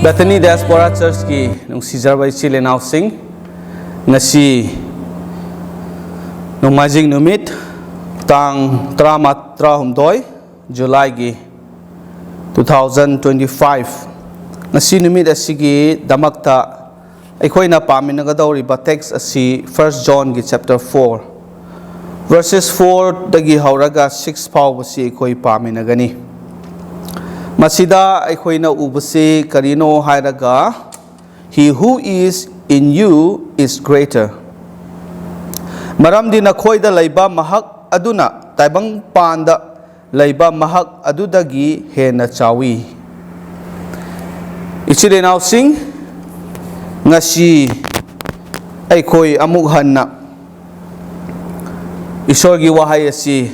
Bethany Diaspora Church ki nung sizarway chile nausing ngasi nung majing numit tang trahumdoy July gi 2025 ngasi numit asigi damakta aikoi na paminagadauri ba text asi 1 John gi chapter 4 verses 4 dagi hauraga 6 pau basi aikoi paminagani Masida aikhoina ubase karino hairaga he who is in you is greater Maramdi Nakhoida Leiba mahak Aduna taibang panda Leiba mahak adudagi Henna Chao'I Ichile nausing ngasi aikhoi amuk Henna Isorgi wahay asi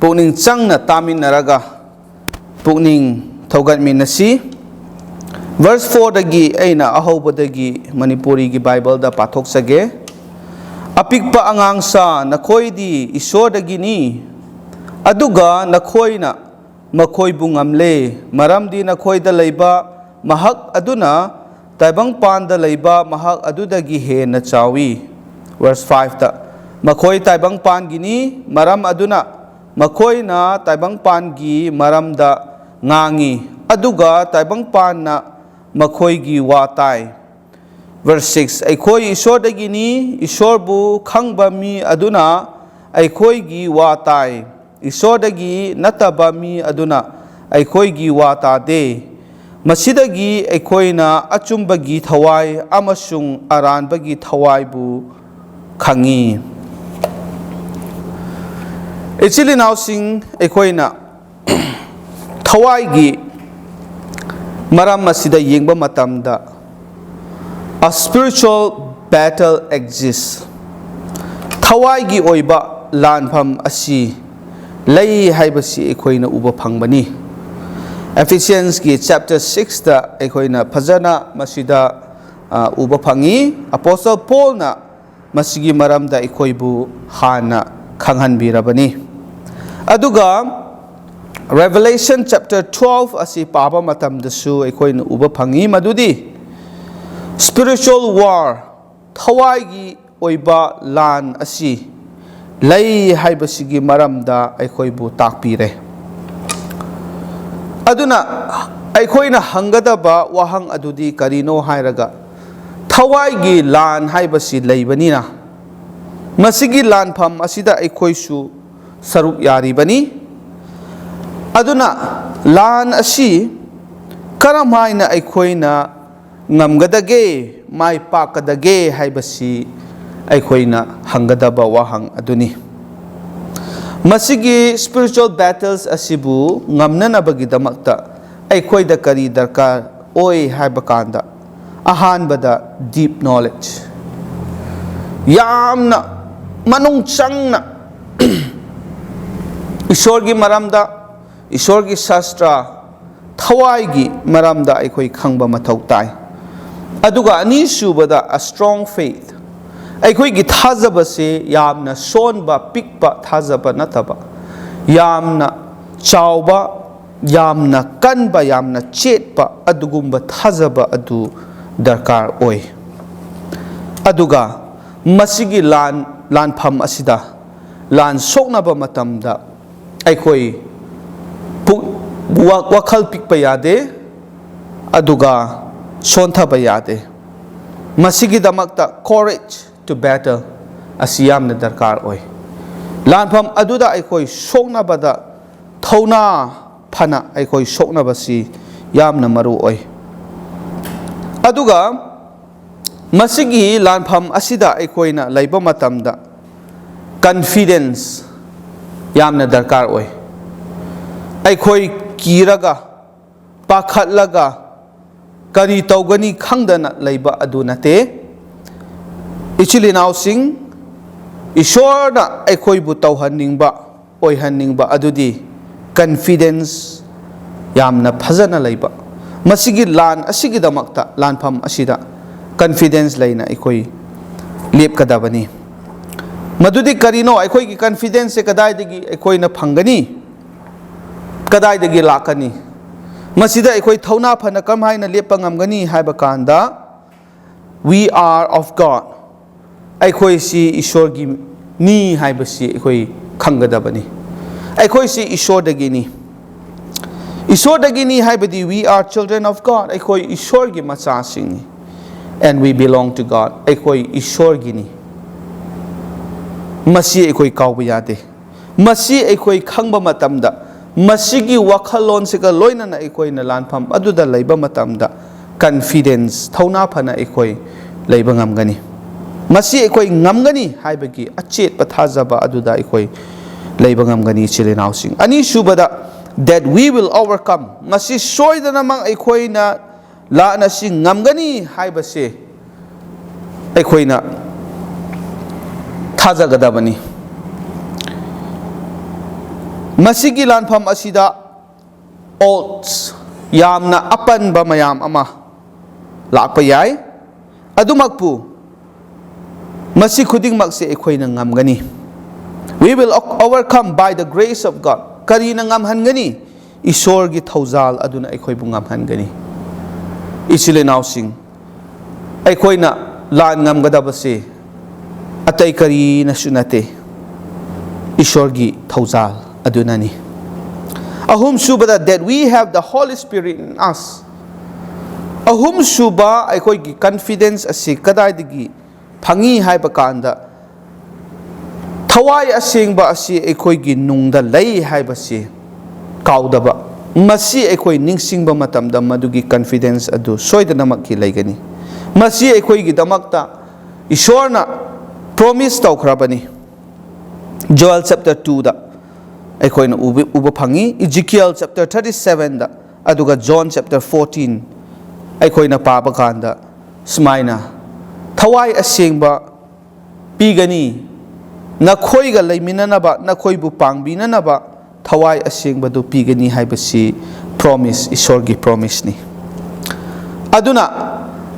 pukning changna tamin naraga pukning Taugat minasi verse 4 dagi aina ahoba dagi Manipuri gi Bible da pathok sage apikpa angang sa nakhoidi isor dagi ni aduga nakhoina makhoi bungamle maramdi nakhoida Leiba mahak aduna taibang panda Leiba mahak adudagi Henna Chao'I verse 5 ta makhoi taibang pan gini maram aduna makhoi na taibang pan gi maramda ngangi aduga taibang pan na makhoi gi watai verse 6 aikoi isor dagi ni isor bu khangba mi aduna aikoi gi watai isor dagi nataba mi aduna aikoi gi wata de masidagi aikoi na achumba gi thawai amasung aranba gi thawai bu khangi Actually now sing aikoi na Thawai gi maram masida yengba matamda a spiritual battle exists Thawai gi oiba lanpham asi lei haibasi ekoina uba phangbani Ephesians gi chapter 6 da ekoina phajana masida uba phangi Apostle Paul na masigi maramda ekoibu hana khanghanbirabani aduga Revelation chapter 12 asi paba matam dasu ekoina uba phangi madudi spiritual war thawai gi oiba lan asi lei haibasigi maramda ekoibu takpire aduna ekoina hangadaba wahang adudi karino hairaga thawai gi lan haibasi leibanina masigi lan pham asida ekoisu saruk yari bani Aduna lan asi karamaina aikhoina ngamgadage mai pakadage haibasi aikhoina hangadaba wahang aduni masigi spiritual battles asibu ngamnanabagi damakta aikhoida kari darkar oi haibakanda ahanbada deep knowledge yamna manung changna isorgi maramda Ishorgi Shastra Thawai maramda aikoi khangba mathau tai aduga ani subada a strong faith aikoi gi thajaba se yamna sonba pikpa thajaba nataba yamna chawba yamna kanba yamna chetpa adugumba thajaba adu darkar oi aduga masigi lan pham asida lan soknaba matamda aikoi wakhal pikpa yade aduga sonthaba yade masigi damakta courage to battle asiyamna darkar oi lanpham aduda aikoi soknabada thona phana aikoi soknabasi yamna maru oi aduga masigi lanpham asida aikoina leiba matamda confidence yamna darkar oi aikoi kiraga pakhatlaga kari tawgani khangdana leiba adunate ichili nausing ishorna aikoi bu tawhaningba oihaningba adudi confidence yamna phajana leiba masigi lan asigi damakta lanpham asida confidence leina aikoi lepkadabani madudi karino aikoi ki confidence se kadai degi aikoi na phangani kadai degi lakani masida akhoi thauna phana kam haina lepa ngamgani haiba kanda we are of God akhoi si ishor gi ni haiba si akhoi khangadabani akhoi si ishor dagi ni ishor dagi ni haibadi we are children of God akhoi ishor gi macha sing and we belong to God akhoi ishor gi ni masi akhoi kawba yade masi akhoi khangba matamda masigi wakhalon sika loina na akhoi na lanpham aduda leiba matamda confidence thauna phana akhoi leiba ngamgani masi akhoi ngamgani haibagi achet pathajaba aduda akhoi leiba ngamgani chilenau sing ani subada that we will overcome masi soidana mang akhoi na la na sing ngamgani haibase akhoi na thajagadabani masigi lanpham asida odds yamna apan ba mayam ama lakpa yai adumakpu masi khuding makse ekhoi na ngamgani we will overcome by the grace of God kari na ngamhangani ishor gi thaujal aduna ekhoi bu ngamhangani isile naw sing ekhoi na lan ngamgadabase atai kari na sunate ishor gi thaujal adunani ahum subada that we have the Holy Spirit in us ahum suba akhoi gi confidence asi kadai digi phangi haiba kanda thawai asengba asi akhoi gi nungda lei haiba si kaudaba masi akhoi ningsingba matamda madugi confidence adu soidana makki leigani masi akhoi gi damakta ishorna promise tawkhrabani Joel chapter 2 da akhoi na uba phangi Ezekiel chapter 37 da aduga John chapter 14 akhoi na paba kanda smaina thawai asengba pigani nakhoi ga leiminanaba nakhoi bu pangbinanaba thawai asengba du pigani haibasi promise ishor gi promise ni aduna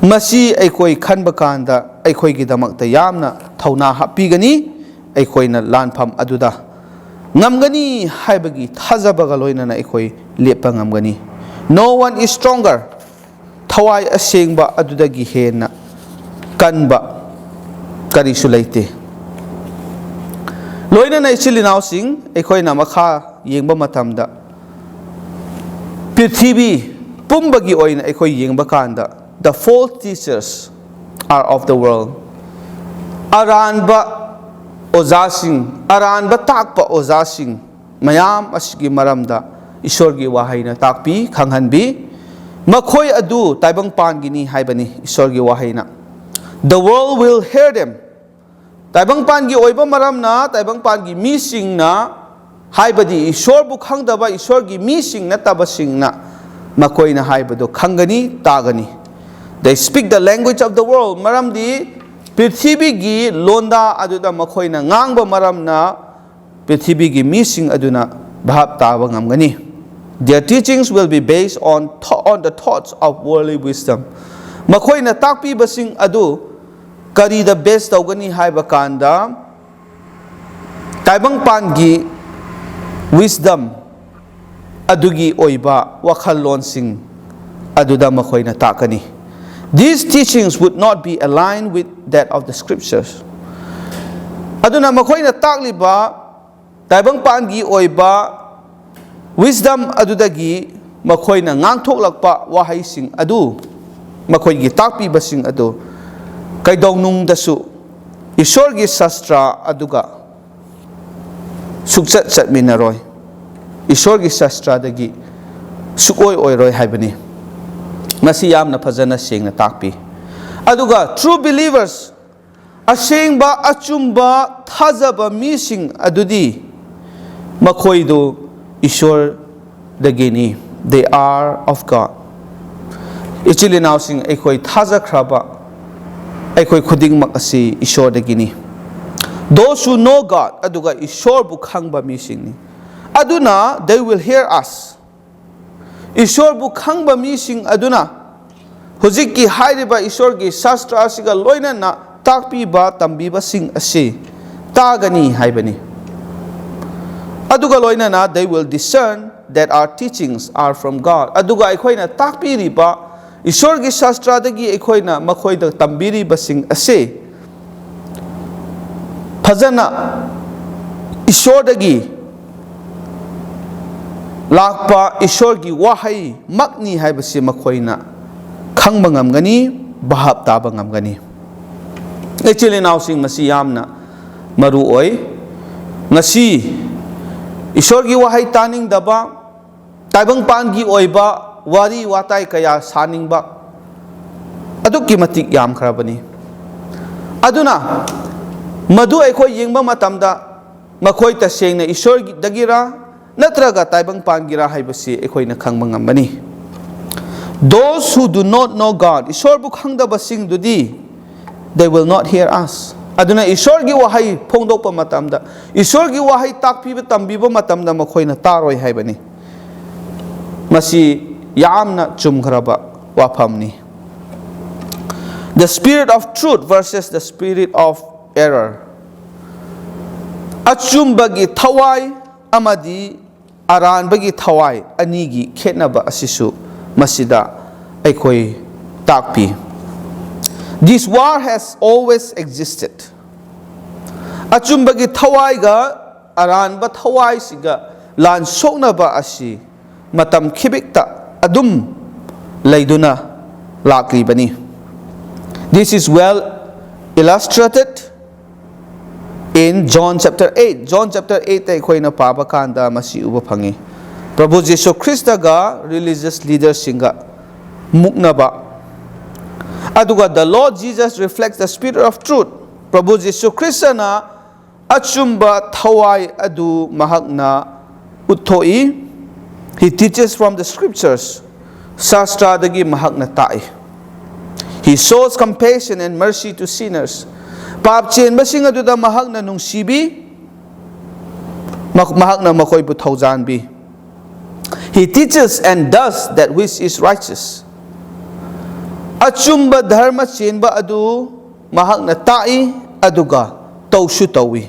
masi akhoi khanba kanda akhoi gi damakta yamna thauna hapigani akhoi na lanpham aduda ngamgani haibagi thajabaga loinana akhoi lepa ngamgani no one is stronger thawai asengba adudagi henna kanba karisu leite loinana ichilinaw sing akhoi na makha yengba matamda prithibi pumbagi oina akhoi yengba kanda the false teachers are of the world aranba ozasing aranba takpa ozasing mayam asigi maramda ishorgi wahaina takpi khanghanbi makhoi adu taibang pangini haibani ishorgi wahaina the world will hear them taibang pangi oiba maramna taibang pangi mising na haibadi ishor bu khangdaba ishorgi mising na tabasing na makoi na haibado khangani tagani they speak the language of the world maramdi prithibi gi londa aduda makhoi na ngangba maramna prithibi gi mising aduna bhab taba ngamgani their teachings will be based on the thoughts of worldly wisdom makhoi na takpi basing adu kari the best tawgani haiba kanda taibang pangi wisdom adugi oiba wakhallon sing aduda makhoi na takani these teachings would not be aligned with that of the scriptures aduna makhoi na takliba taibang pangi oiba wisdom adudagi makhoi na ngangthoklakpa wahai sing adu makhoi gi takpi basing adu kaidongnung dasu ishor gi sastra aduga sukchat chatminaroi ishor gi sastra dagi sukoi oiroi haibani masi yamna phajana sengna takpi aduga true believers asengba achumba thajaba mising adudi makhoi do ishor dagini they are of God ichili now sing ekhoi thaja khraba ekhoi khuding mak asi ishor dagini those who know God aduga ishor bu khangba mising ni aduna they will hear us ishor bu khangba mising aduna hujiki hairiba ishor gi shastra asiga loina na takpi ba tambi ba sing asi tagani haibani aduga loina na they will discern that our teachings are from God. Aduga aikoina takpiriba Ishorgi Shastradagi aikoina makoida tambiriba sing ase Fazana Ishordagi Lakpa Ishorgi Wahai Makni haibasi makoina Kangmangam gani Bahab tabangam gani Actually now sing masi yamna Maru oi Ngasi Ishorgi wahai taning daba Taibang pangi oiba Wari watai kaya saning ba Aduk kimatik yam karabani Aduna Madu aikoy yingba matamda Makoy taseng na Ishorgi dagira Natraga taibang pangira haibasi aikoy na kangmangam bani Those who do not know God Ishor bukhang da basing dudi They will not hear us Aduna Ishorgi wahai pongdok pa matamda Ishorgi wahai takpiba tambiba matamda makoy na taroy haibani Masi Yamna chumkaraba wapamni The spirit of truth versus the spirit of error Achumbagi thawai amadi aran bagi thawai anigi khetnaba asisu masida aikoi takpi This war has always existed Achumbagi thawai ga aran ba thawai siga lan soknaba asi matam khibikta Adum layduna lakli bani. This is well illustrated in John chapter 8. John chapter 8 ay koy na pabakanda masi uba pangi. Prabhu Jesu Christa ga religious leaders singa mukna ba. Aduga the Lord Jesus reflects the spirit of truth. Prabhu Jesu Christa na achumba thawai adu mahagna uthoi. He teaches from the scriptures. Sastra dagi mahak na ta'i. He shows compassion and mercy to sinners. Papchen basing aduda mahak na nung sibi. Mahak na makoy butawzan bi. He teaches and does that which is righteous. Achumba dharma chen ba adu mahak na ta'i aduga tawshu tawi.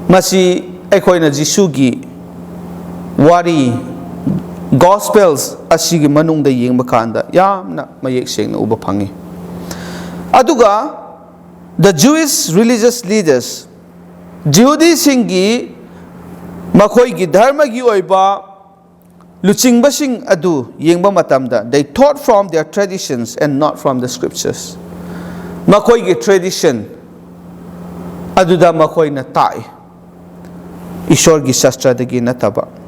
Masi akoy na Jisugi Wari Gospels asigi manung da yeng makanda yamna mayek seng na uba pangi Aduga the Jewish religious leaders Jehudi singi makoy gi dharma gi oiba luching basing adu yengba matamda they taught from their traditions and not from the scriptures makoy gi tradition aduda makoy na tai Ishor gi shastra dagi nataba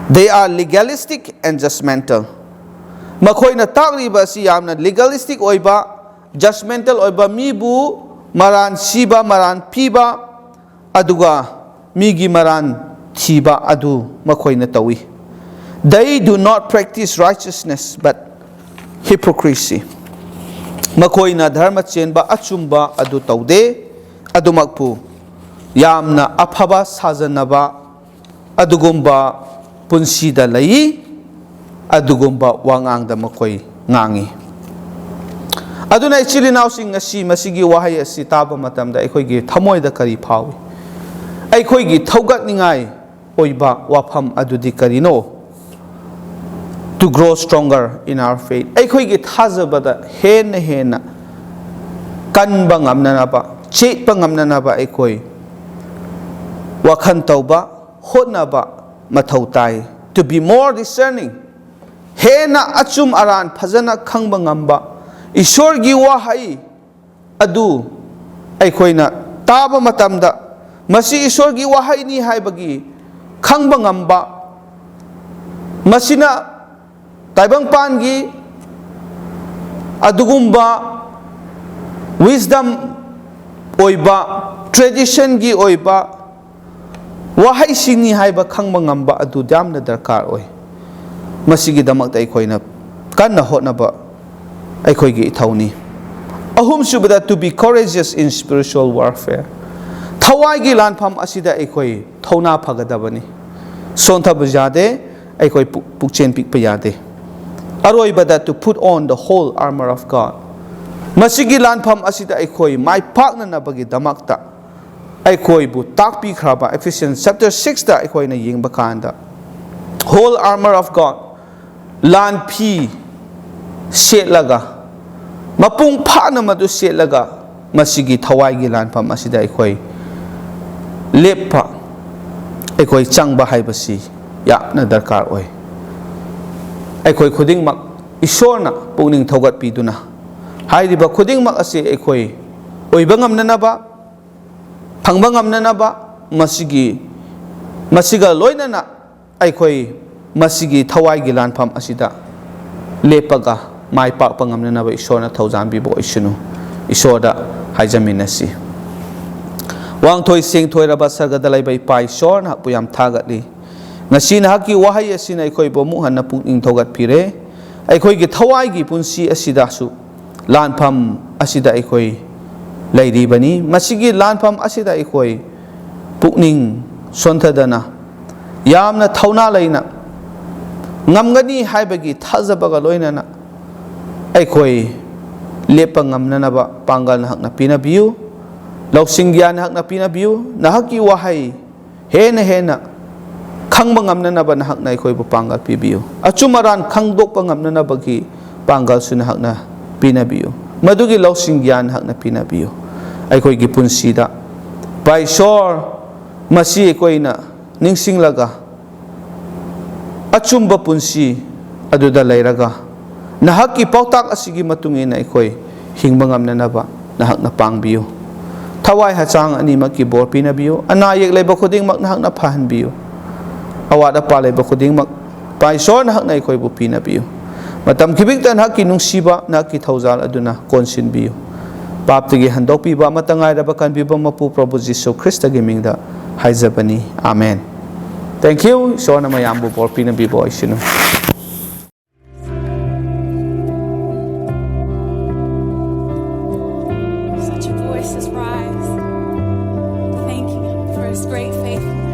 They are legalistic and judgmental. Makoy na takriba siyam na legalistic oiba, judgmental oiba mibu maran siba maran piba aduga migi maran tiba adu makoy na tawi. They do not practice righteousness but hypocrisy. Makoy na dharma chen ba achumba adu taude adu magpu yam na aphaba sajanaba adugumba punsida lai adugumba wangang da makoy ngangi. Aduna actually now sing ngasi masigi wahai asi taba matamda aikoi gi thamoy da kari phawi. Aikoi gi thogat ningai oiba wafam adudi karino to grow stronger in our faith. Aikoi gi thajaba da henna kan bangam na ba chet bangam na ba aikoi wakhan tauba hotna ba mathau tai to be more discerning. Henna achum aran phajana khangba ngamba Ishor gi wahai adu aikoina taba matamda masi Ishor gi wahai ni haibagi khangba ngamba masina taibang pan gi adugumba wisdom oiba tradition gi oiba wahai sini haiba khangba ngamba adu damna darkar oi masigi damak ta aikoina kanna hotnaba aikoi gi ithawni ahum subada to be courageous in spiritual warfare thawai gi lanpham asida aikoi thona phagadabani sontha bujade aikoi pukchen pik payade aroi bada to put on the whole armor of God masigi lanpham asida aikoi mai pakna nabagi damakta ꯑꯩꯈꯣꯏꯕꯨ ꯇꯥꯛꯄꯤꯈ꯭ꯔꯕ Ephesians chapter 6ꯗ ꯑꯩꯈꯣꯏꯅ ꯌꯦꯡꯕ ꯀꯥꯟꯗ whole armor of God ꯂꯥꯟ ꯐꯤ ꯁꯦꯠꯂꯒ ꯃꯄꯨꯡ ꯐꯥꯅ ꯃꯗꯨ ꯁꯦꯠꯂꯒ ꯃꯁꯤꯒꯤ ꯊꯋꯥꯏꯒꯤ ꯂꯥꯟꯐꯝ ꯑꯁꯤꯗ ꯑꯩꯈꯣꯏ ꯂꯦꯞꯄ ꯑꯩꯈꯣꯏ ꯆꯪꯕ ꯍꯥꯏꯕꯁꯤ ꯌꯥꯝꯅ ꯗꯔꯀꯥꯔ ꯑꯣꯏ ꯑꯩꯈꯣꯏ ꯈꯨꯗꯤꯡꯃꯛ ꯏꯁꯣꯔꯅ ꯄꯨꯛꯅꯤꯡ ꯊꯧꯒꯠꯄꯤꯗꯨꯅ ꯍꯥꯏꯔꯤꯕ ꯈꯨꯗꯤꯡꯃꯛ ꯑꯁꯤ ꯑꯩꯈꯣꯏ ꯑꯣꯏꯕ ꯉꯝꯅꯅꯕ ꯐꯪꯕ ꯉꯝꯅꯅꯕ ꯃꯁꯤꯒ ꯂꯣꯏꯅꯅ ꯑꯩꯈꯣꯏ ꯃꯁꯤꯒꯤ ꯊꯋꯥꯏꯒꯤ ꯂꯥꯟꯐꯝ ꯑꯁꯤꯗ ꯂꯦꯞꯄꯒ ꯃꯥꯏ ꯄꯥꯛꯄ ꯉꯝꯅꯅꯕ ꯏꯁꯣꯔꯅ ꯊꯧꯖꯥꯟꯕꯤꯕ ꯑꯣꯏꯁꯅꯨ ꯏꯁꯣꯔꯗ ꯍꯥꯏꯖꯃꯤꯟꯅꯁꯤ ꯋꯥꯡꯊꯣꯏ ꯁꯦꯡꯊꯣꯏꯔꯕ ꯁꯔꯒꯗ ꯂꯩꯕ ꯏꯄꯥ ꯏꯁꯣꯔ ꯅꯍꯥꯛꯄꯨ ꯌꯥꯝ ꯊꯥꯒꯠꯂꯤ ꯉꯁꯤ ꯅꯍꯥꯛꯀꯤ ꯋꯥꯍꯩ ꯑꯁꯤꯅ ꯑꯩꯈꯣꯏꯕꯨ ꯑꯃꯨꯛ ꯍꯟꯅ ꯄꯨꯛꯅꯤꯡ ꯊꯧꯒꯠꯄꯤꯔꯦ ꯑꯩꯈꯣꯏꯒꯤ ꯊꯋꯥꯏꯒꯤ ꯄꯨꯟꯁꯤ ꯑꯁꯤꯗꯁꯨ ꯂꯥꯟꯐꯝ ꯑꯁꯤꯗ ꯑꯩꯈꯣই ꯂꯩꯔꯤꯕꯅꯤ ꯃꯁꯤꯒꯤ ꯂꯥꯟꯐꯝ ꯑꯁꯤꯗ ꯑꯩꯈꯣই ꯄꯨꯛꯅꯤꯡ ꯁꯣꯟꯊꯗꯅ ꯌꯥꯝꯅ ꯊꯧꯅꯥ ꯂꯩꯅ ꯉꯝꯒꯅꯤ ꯍꯥꯏꯕꯒꯤ ꯊꯥꯖꯕꯒ ꯂꯣꯏꯅꯅ ꯑꯩꯈꯣই ꯂꯦꯞꯄ ꯉꯝꯅꯅꯕ ꯄꯥꯡꯒꯜ ꯅꯍꯥꯛꯅ ꯄꯤꯅꯕꯤꯌꯨ ꯂꯧꯁꯤꯡ ꯒ꯭ꯌꯥꯟ ꯅꯍꯥꯛꯅ ꯄꯤꯅꯕꯤꯌꯨ ꯅꯍꯥꯛꯀꯤ ꯋꯥꯍꯩ ꯍꯦꯟꯅ ꯈꯪꯕ ꯉꯝꯅꯅꯕ ꯅꯍꯥꯛꯅ ꯑꯩꯈꯣꯏꯕꯨ ꯄꯥꯡꯒꯜ ꯄꯤꯕꯤꯌꯨ ꯑꯆꯨꯝ ꯑꯔꯥꯟ ꯈꯪꯗꯣꯛꯄ ꯉꯝꯅꯅꯕꯒꯤ ꯄꯥꯡꯒꯜꯁꯨ ꯅꯍꯥꯛꯅ ꯄꯤꯅꯕꯤꯌꯨ ꯃꯗꯨꯒꯤ ꯂꯧꯁꯤꯡ ꯒ꯭ꯌꯥꯟ ꯅꯍꯥꯛꯅ ꯄꯤꯅꯕꯤꯌꯨ ꯑꯩꯈꯣꯏꯒꯤ ꯄꯨꯟꯁꯤꯗ ꯏꯁꯣꯔ ꯃꯁꯤ ꯑꯩꯈꯣꯏꯅ ꯅꯤꯡꯁꯤꯡꯂꯒ ꯑꯆꯨꯝꯕ ꯄꯨꯟꯁꯤ ꯑꯗꯨꯗ ꯂꯩꯔꯒ ꯅꯍꯥꯛꯀꯤ ꯄꯥꯎꯇꯥꯛ ꯑꯁꯤꯒꯤ ꯃꯇꯨꯡ ꯏꯟꯅ ꯑꯩꯈꯣই ꯍꯤꯡꯕ ꯉꯝꯅꯅꯕ ꯅꯍꯥꯛꯅ ꯄꯥꯡꯕꯤꯌꯨ ꯊꯋꯥꯏ ꯍꯛꯆꯥꯡ ꯑꯅꯤꯃꯛꯀꯤ ꯕꯣꯔ ꯄꯤꯅꯕꯤꯌꯨ ꯑꯅꯥ ꯑꯌꯦꯛ ꯂꯩꯕ ꯈꯨꯗꯤꯡꯃꯛ ꯅꯍꯥꯛꯅ ꯐꯍꯟꯕꯤꯌꯨ ꯑꯋꯥꯠ ꯑꯄꯥ ꯂꯩꯕ ꯈꯨꯗꯤꯡꯃꯛ ꯏꯁꯣꯔ ꯅꯍꯥꯛꯅ ꯑꯩꯈꯣꯏꯕꯨ ꯄꯤꯅꯕꯤꯌꯨ ꯃꯇꯝ ꯈꯤꯕꯤꯛꯇ ꯅꯍꯥꯛꯀꯤ ꯅꯨꯡꯁꯤꯕ ꯅꯍꯥꯛꯀꯤ ꯊꯧꯖꯥꯜ ꯑꯗꯨꯅ ꯀꯣꯟꯁꯤꯟꯕꯤꯌꯨ ꯄꯥꯞꯇꯒꯤ ꯍꯟꯗꯣꯛꯄꯤꯕ ꯑꯃꯠꯇ ꯉꯥꯏꯔꯕ ꯀꯟꯕꯤꯕ ꯃꯄꯨ ꯄ꯭ꯔꯚꯨ ꯖꯤꯁꯨ ꯈ꯭ꯔꯤꯁꯇꯒꯤ ꯃꯤꯡꯗ ꯍꯥꯏꯖꯕꯅꯤ ꯑꯥꯃꯦꯟ ꯊꯦꯡꯛ ꯌꯨ ꯏꯁꯣꯔꯅ ꯃꯌꯥꯝꯕꯨ ꯕꯣꯔ ꯄꯤꯅꯕꯤꯕ ꯑꯣꯏꯁꯅꯨ Such a voices rise. Thank you for his great faithfulness.